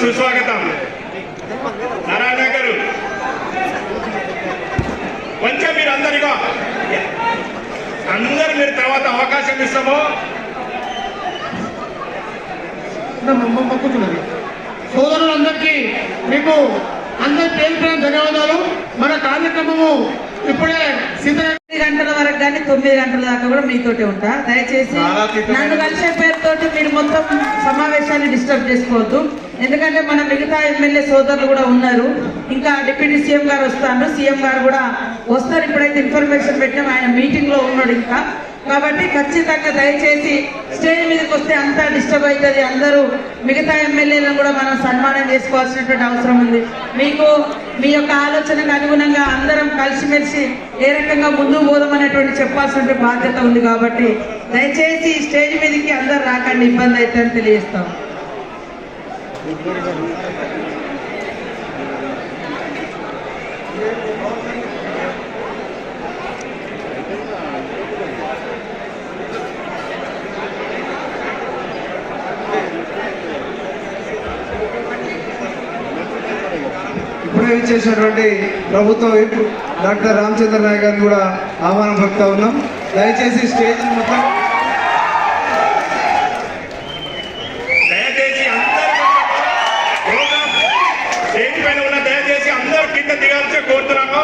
సుస్వాగతం. నారాయణ గారు కొంచెం మీరు అందరు మీరు తర్వాత అవకాశం ఇస్తాము. సోదరులందరికీ మీకు అందరి పేరు ధన్యవాదాలు. మన కార్యక్రమము ఇప్పుడే 8 గంటల వరకు కానీ 9 గంటల దాకా కూడా మీతోటే ఉంటా. దయచేసి నన్ను కలిసే పేరుతోటి మీరు మొత్తం సమావేశాన్ని డిస్టర్బ్ చేసుకోవద్దు. ఎందుకంటే మన మిగతా ఎమ్మెల్యే సోదరులు కూడా ఉన్నారు. ఇంకా డిప్యూటీ సీఎం గారు వస్తారు, సీఎం గారు కూడా వస్తారు. ఇప్పుడైతే ఇన్ఫర్మేషన్ పెట్టాం, ఆయన మీటింగ్ లో ఉన్నాడు ఇంకా. కాబట్టి ఖచ్చితంగా దయచేసి స్టేజ్ మీదకి వస్తే అంతా డిస్టర్బ్ అవుతుంది. అందరూ మిగతా ఎమ్మెల్యేలను కూడా మనం సన్మానం చేసుకోవాల్సినటువంటి అవసరం ఉంది. మీకు మీ యొక్క ఆలోచనకు అనుగుణంగా అందరం కలిసిమెలిసి ఏ రకంగా ముందుకు పోదామనేటువంటి చెప్పాల్సిన బాధ్యత ఉంది. కాబట్టి దయచేసి స్టేజ్ మీదకి అందరు రాకండి, ఇబ్బంది అవుతుందని తెలియజేస్తాం. ఇప్పుడే ఇచ్చేసినటువంటి ప్రభుత్వ వైపు డాక్టర్ రామచంద్ర నాయక్ గారిని కూడా ఆహ్వానం పలుకుతా ఉన్నాం. దయచేసి స్టేజ్ మొత్తం దయచేసి స్టేజ్ పైన ఉన్న దయచేసి అందరూ కింద దిగాల్సి కోరుతున్నాము.